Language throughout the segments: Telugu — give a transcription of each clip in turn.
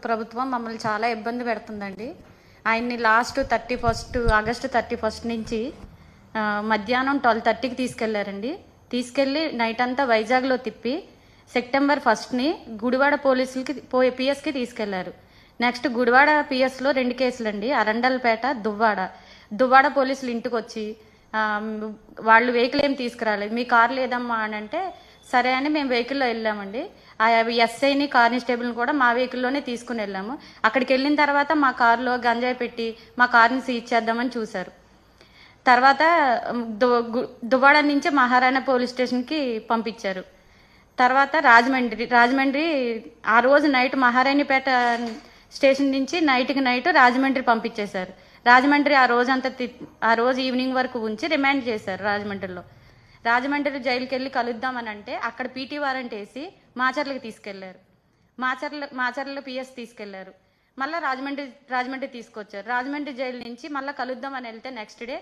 ప్రభుత్వం మమ్మల్ని చాలా ఇబ్బంది పెడుతుందండి. ఆయన్ని లాస్ట్ ఆగస్టు 31 నుంచి మధ్యాహ్నం 12:30కి తీసుకెళ్లారండి. తీసుకెళ్లి నైట్ అంతా వైజాగ్లో తిప్పి సెప్టెంబర్ 1ని గుడివాడ పోలీసులకి పిఎస్కి తీసుకెళ్లారు. నెక్స్ట్ గుడివాడ పిఎస్లో 2 కేసులండి, అరండల్పేట, దువ్వాడ పోలీసులు ఇంటికి వచ్చి వాళ్ళు వెహికల్ ఏం తీసుకురాలేదు, మీ కారు లేదమ్మా అని అంటే సరే అని మేము వెహికల్లో వెళ్ళామండి. ఆ ఎస్ఐని కానిస్టేబుల్ని కూడా మా వెహికల్లోనే తీసుకుని వెళ్ళాము. అక్కడికి వెళ్ళిన తర్వాత మా కారులో గంజాయి పెట్టి మా కారుని సీజ్ చేద్దామని చూశారు. తర్వాత దువ్వాడ నుంచి మహారాణా పోలీస్ స్టేషన్కి పంపించారు. తర్వాత రాజమండ్రి ఆ రోజు నైట్ మహారాణిపేట స్టేషన్ నుంచి నైట్ రాజమండ్రి పంపించేశారు. రాజమండ్రి ఆ రోజు ఈవినింగ్ వరకు ఉంచి రిమాండ్ చేశారు. రాజమండ్రి జైలుకి వెళ్ళి కలుద్దామని అంటే అక్కడ పీటీ వారెంట్ వేసి మాచర్లకి తీసుకెళ్లారు. మాచర్ల పిఎస్ తీసుకెళ్లారు. మళ్ళీ రాజమండ్రి తీసుకొచ్చారు. రాజమండ్రి జైలు నుంచి మళ్ళీ కలుద్దామని వెళ్తే నెక్స్ట్ డే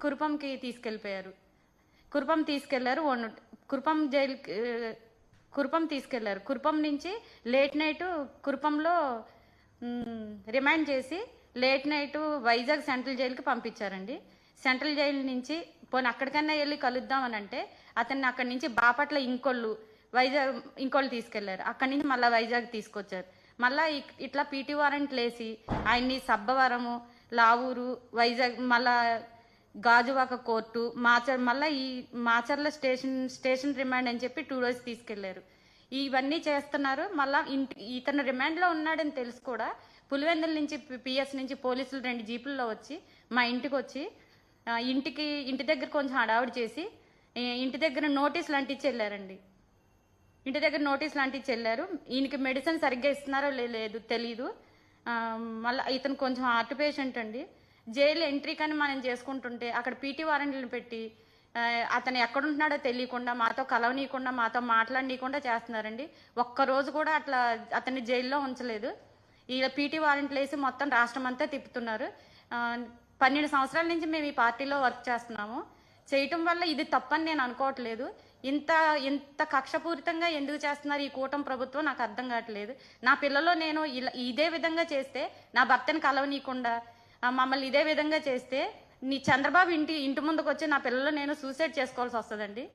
కురుపంకి తీసుకెళ్లిపోయారు. కురుపం తీసుకెళ్లారు. కురుపం నుంచి లేట్ నైట్ కురుపంలో రిమాండ్ చేసి లేట్ నైట్ వైజాగ్ సెంట్రల్ జైలుకి పంపించారండి. సెంట్రల్ జైలు నుంచి పోనీ అక్కడికన్నా వెళ్ళి కలుద్దామని అంటే అతన్ని అక్కడి నుంచి బాపట్ల ఇంకోళ్ళు తీసుకెళ్లారు. అక్కడి నుంచి మళ్ళీ వైజాగ్ తీసుకొచ్చారు. మళ్ళీ ఇట్లా పీటీ వారెంట్లు వేసి ఆయన్ని సబ్బవరము, లావూరు, వైజాగ్, మళ్ళా గాజువాక కోర్టు, మళ్ళీ ఈ మాచర్ల స్టేషన్ రిమాండ్ అని చెప్పి 2 days తీసుకెళ్లారు. ఇవన్నీ చేస్తున్నారు. మళ్ళీ ఇతను రిమాండ్లో ఉన్నాడని తెలుసు కూడా పులివెందుల నుంచి పిఎస్ నుంచి పోలీసులు 2 జీపుల్లో వచ్చి మా ఇంటికి వచ్చి ఇంటి దగ్గర కొంచెం హడావుడి చేసి ఇంటి దగ్గర నోటీసులు లాంటివి వెళ్ళారండి. ఈయనకి మెడిసిన్ సరిగ్గా ఇస్తున్నారో లేదు తెలీదు. మళ్ళీ ఇతను కొంచెం హార్ట్ పేషెంట్ అండి. జైలు ఎంట్రీ కానీ మనం చేసుకుంటుంటే అక్కడ పీటీ వారెంట్లను పెట్టి అతను ఎక్కడుంటున్నాడో తెలియకుండా మాతో కలవనీయకుండా మాతో మాట్లాడనీయకుండా చేస్తున్నారండి. ఒక్కరోజు కూడా అట్లా అతన్ని జైల్లో ఉంచలేదు. ఇలా పీటీ వారెంట్లు వేసి మొత్తం రాష్ట్రం అంతా తిప్పుతున్నారు. 12 సంవత్సరాల నుంచి మేము ఈ పార్టీలో వర్క్ చేస్తున్నాము. చేయటం వల్ల ఇది తప్పని నేను అనుకోవట్లేదు. ఇంత కక్షపూరితంగా ఎందుకు చేస్తున్నారు ఈ కూటమి ప్రభుత్వం నాకు అర్థం కావట్లేదు. నా పిల్లలు నేను ఇదే విధంగా చేస్తే, నా భర్తని కలవనీయకుండా మమ్మల్ని ఇదే విధంగా చేస్తే చంద్రబాబు ఇంటి ముందుకు వచ్చి నా పిల్లలు నేను సూసైడ్ చేసుకోవాల్సి వస్తుందండి.